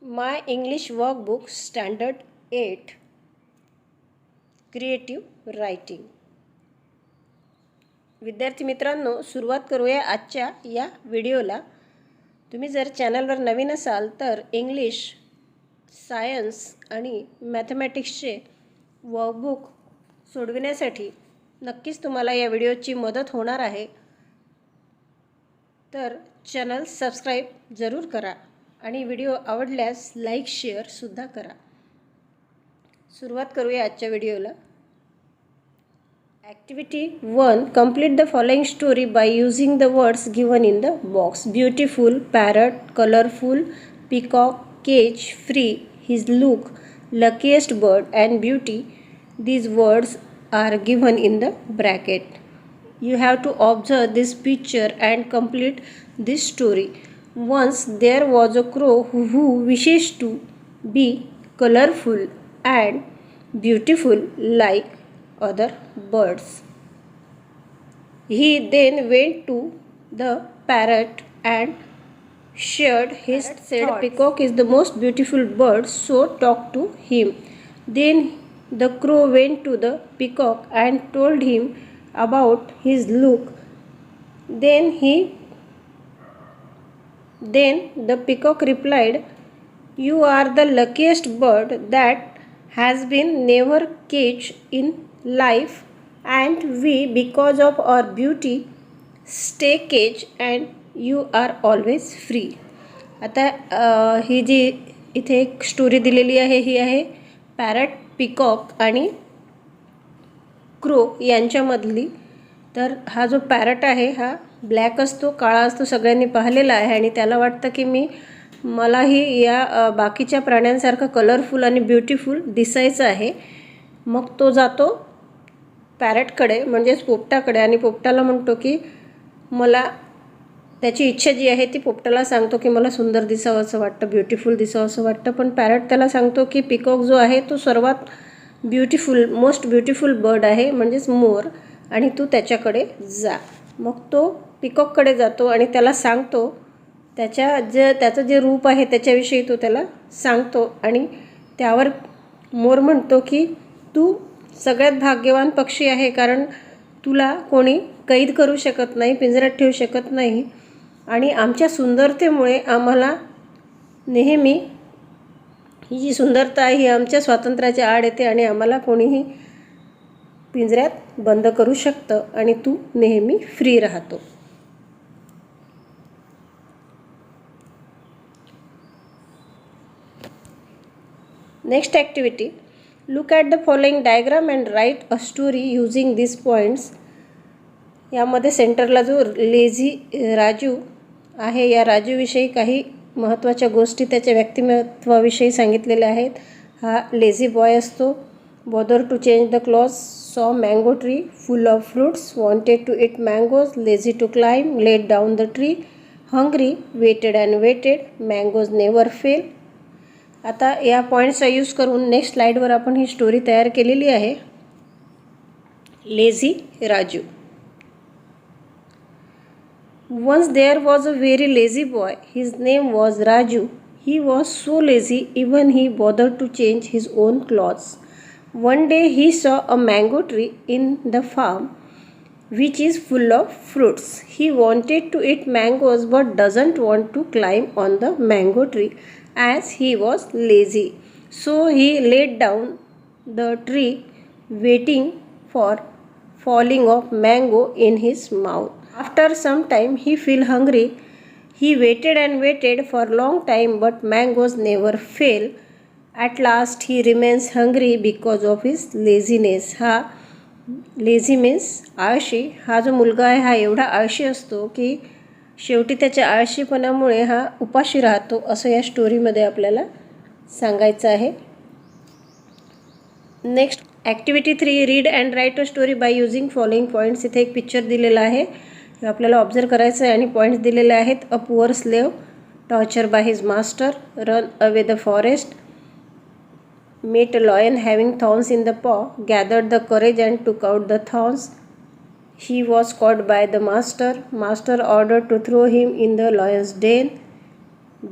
माय English workbook standard 8 creative writing. विद्यार्थी मित्रांनो, सुरुवात करूया आजच्या या व्हिडिओला. तुम्ही जर चॅनलवर नवीन असाल तर इंग्लिश, सायन्स आणि मॅथमॅटिक्सचे वर्कबुक सोडविण्यासाठी नक्कीच तुम्हाला या व्हिडिओची मदत होणार आहे. तर चॅनल सबस्क्राईब जरूर करा आणि व्हिडिओ आवडल्यास लाईक शेअरसुद्धा करा. सुरुवात करूया आजच्या व्हिडिओला. Activity 1. Complete the following story by using the words given in the box. Beautiful, parrot, colourful, peacock, cage, free, his look, luckiest bird and beauty. These words are given in the bracket. You have to observe this picture and complete this story. Once there was a crow who wishes to be colorful and beautiful like other birds. He then went to the parrot and shared his thoughts. Peacock is the most beautiful bird, so talk to him. Then the crow went to the peacock and told him about his look. Then the peacock replied, "You are the luckiest bird that has been never caged in life, and we, because of our beauty, stay caged and you are always free." आता ही जी इथे एक story दिलेली आहे ही आहे parrot, peacock आणि crow यांच्यामधली. तर हा जो पॅरट आहे हा ब्लॅक असतो, काळा असतो, सगळ्यांनी पाहिलेला आहे आणि त्याला वाटतं की मलाही या बाकीच्या प्राण्यांसारखं कलरफुल आणि ब्युटिफुल दिसायचं आहे. मग तो जातो पॅरटकडे म्हणजेच पोपटाकडे आणि पोपटाला म्हणतो की मला त्याची इच्छा जी आहे ती पोपटाला सांगतो की मला सुंदर दिसावं असं वाटतं, ब्युटिफुल दिसावं असं वाटतं. पण पॅरट त्याला सांगतो की पिकॉक जो आहे तो सर्वात मोस्ट ब्युटिफुल बर्ड आहे म्हणजेच मोर, आणि तू त्याच्याकडे जा. मग तो पिकॉककडे जातो आणि त्याला सांगतो त्याचं जे रूप आहे त्याच्याविषयी तो त्याला सांगतो. आणि त्यावर मोर म्हणतो की तू सगळ्यात भाग्यवान पक्षी आहे, कारण तुला कोणी कैद करू शकत नाही, पिंजऱ्यात ठेवू शकत नाही, आणि आमच्या सुंदरतेमुळे आम्हाला नेहमी ही जी सुंदरता आहे ही आमच्या स्वातंत्र्याच्या आड येते आणि आम्हाला कोणीही पिंजऱ्यात बंद करू शकतं आणि तू नेहमी फ्री राहतो. Next activity. Look at the following diagram and write a story using this points. यामध्ये सेंटरला जो लेझी राजू आहे या राजूविषयी काही महत्त्वाच्या गोष्टी त्याच्या व्यक्तिमत्वाविषयी सांगितलेल्या आहेत. हा लेझी बॉय असतो. Bother to change the cloth, saw mango tree full of fruits, wanted to eat mangoes, lazy to climb, let down the tree, hungry, waited and waited, mangoes never fell. आता या पॉईंट्सचा use करून next स्लाईडवर आपण ही story तयार केलेली आहे. Lazy Raju. Once there was a very lazy boy. His name was Raju. He was so lazy even he bothered to change his own clothes. One day he saw a mango tree in the farm which is full of fruits. He wanted to eat mangoes but doesn't want to climb on the mango tree as he was lazy. So he laid down the tree waiting for falling of mango in his mouth. After some time he felt hungry. He waited and waited for a long time but mangoes never fail. At last he remains hungry because of his laziness. हा lazy means आळशी. हा जो मुलगा आहे हा एवढा आळशी असतो की शेवटी त्याच्या आळशीपणामुळे हा उपाशी राहतो असं या स्टोरीमध्ये आपल्याला सांगायचं आहे. Next activity 3. Read and write a story by using following points. इथे एक पिक्चर दिलेला आहे, आपल्याला ऑब्झर्व करायचं आहे आणि पॉईंट्स दिलेले आहेत. A poor slave, torture by his master, run away the forest, met a lion having thorns in the paw, gathered the courage and took out the thorns, he was caught by the master, master order to throw him in the lion's den,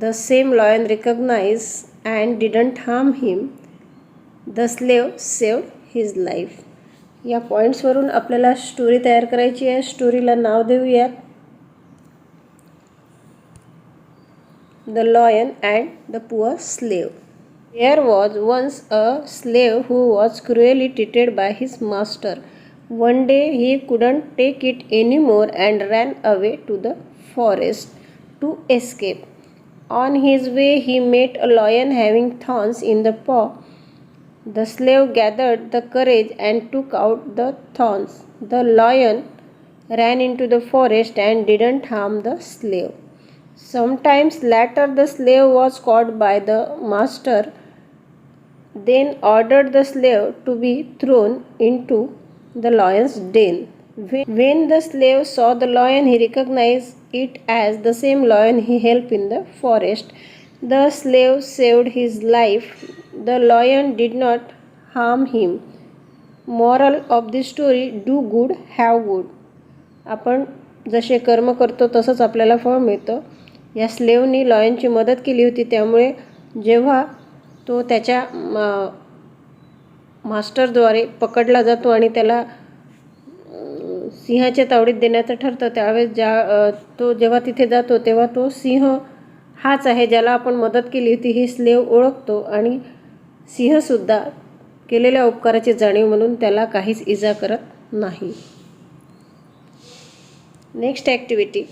The same lion recognized and didn't harm him. The slave saved his life. या पॉईंट्सवरून आपल्याला story तयार करायची आहे. स्टोरीला नाव देऊयात The Lion and the Poor Slave. There was once a slave who was cruelly treated by his master. One day he couldn't take it anymore and ran away to the forest to escape. On his way he met a lion having thorns in the paw. The slave gathered the courage and took out the thorns. The lion ran into the forest and didn't harm the slave. Sometimes later the slave was caught by the master, then ordered the slave to be thrown into the lion's den. When the slave saw the lion, he recognized it as the same lion he helped in the forest. The slave saved his life. The lion did not harm him. Moral of the story: do good, have good. आपण जसे कर्म करतो तसंच आपल्याला फळ मिळतं. या स्लेवनी लॉयनची मदत केली होती, त्यामुळे जेव्हा तो त्याच्या मास्टरद्वारे पकडला जातो आणि त्याला सिंहाच्या तावडीत देण्याचं ठरतं, त्यावेळेस तो जेव्हा तिथे जातो तेव्हा तो सिंह हाच आहे ज्याला आपण मदत केली होती ही स्लेव ओळखतो आणि सिंहसुद्धा केलेल्या उपकाराची जाणीव म्हणून त्याला काहीच इजा करत नाही. Next activity,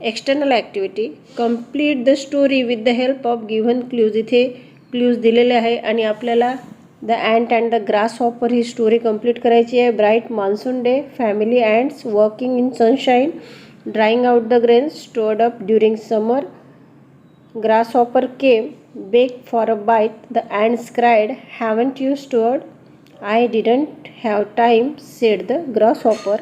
external activity. Complete the story with the help of given clues. इथे क्ल्यूज दिलेले आहे आणि आपल्याला the ant and the grasshopper ही स्टोरी कंप्लीट करायची आहे. Bright monsoon day, family ants working in sunshine, drying out the grains stored up during summer. Grasshopper came, beg for a bite. The ants cried, haven't you stored? I didn't have time, said the grasshopper,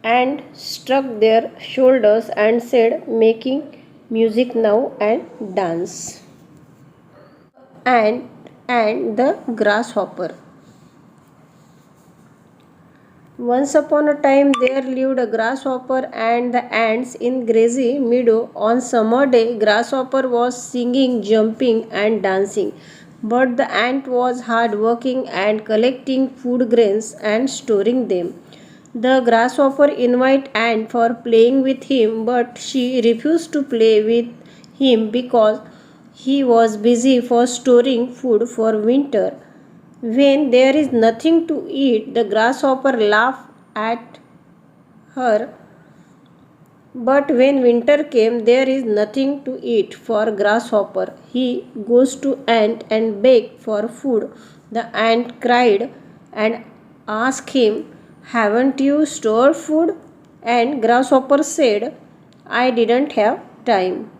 and struck their shoulders and said, making music now and dance. And the grasshopper. Once upon a time there lived a grasshopper and the ants in grassy meadow. On summer day, grasshopper was singing, jumping and dancing, but the ant was hard working and collecting food grains and storing them. The grasshopper invited ant for playing with him, but she refused to play with him because he was busy for storing food for winter. When there is nothing to eat, the grasshopper laughed at her. But when winter came, there is nothing to eat for grasshopper. He goes to ant and begs for food. The ant cried and asked him, haven't you stored food? And grasshopper said, I didn't have time.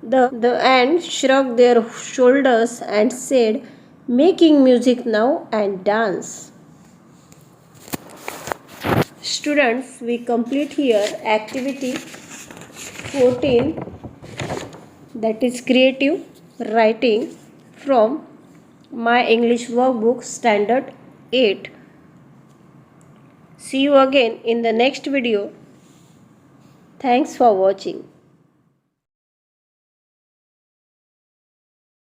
The ants shrugged their shoulders and said, making music now and dance. Students, we complete here activity 14, that is creative writing from my English workbook standard 8. See you again in the next video. Thanks for watching.